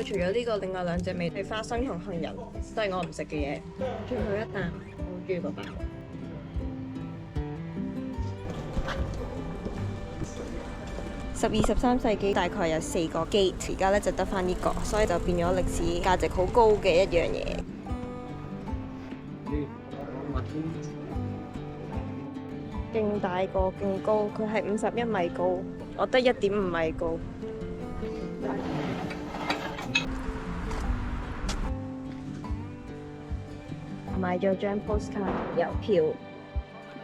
除咗呢個，另外兩隻味係花生同杏仁，都係我唔食嘅嘢。最後一啖，我好中意個包。12、13世紀大概有4個 gate，而家咧就得翻呢個，所以就變咗歷史價值好高嘅一樣嘢。勁大個，勁高，佢係51米高，我得1.5米高。買咗張 postcard 郵票，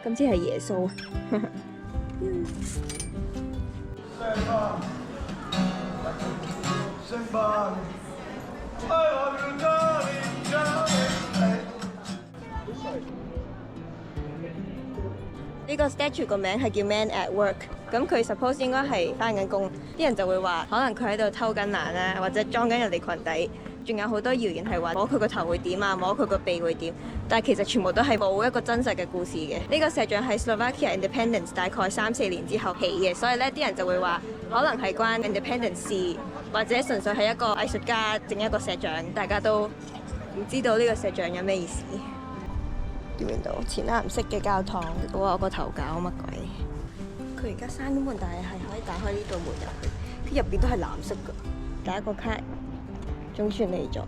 今次係耶穌。呢個 statue 個名係叫 Man at Work， 咁佢 suppose 應該係返緊工，啲人就會話可能佢喺度偷緊懶啦，或者裝緊人哋裙底，仲有好多謠言係話摸佢個頭會點啊，摸佢個鼻會點，但係其實全部都係冇一個真實嘅故事嘅。呢個石像係 Slovakia Independence 大概3-4年之後起嘅，所以咧啲人就會話可能係關 Independence 事，或者純粹係一個藝術家整一個石像，大家都唔知道呢個石像有咩意思。見唔見到淺藍色嘅教堂？哇！我個頭搞乜鬼？佢而家閂咗門，但係可以打開呢道門入去。佢入邊都係藍色㗎。打個卡，總算嚟咗。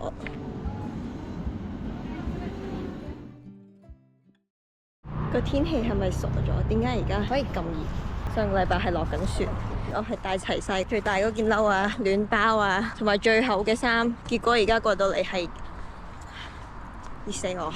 個天氣係咪傻咗？點解而家可以咁熱？上個禮拜係落緊雪，我係帶齊晒最大嗰件褸啊、暖包啊，同埋最厚嘅衫。結果而家過到嚟係熱死我。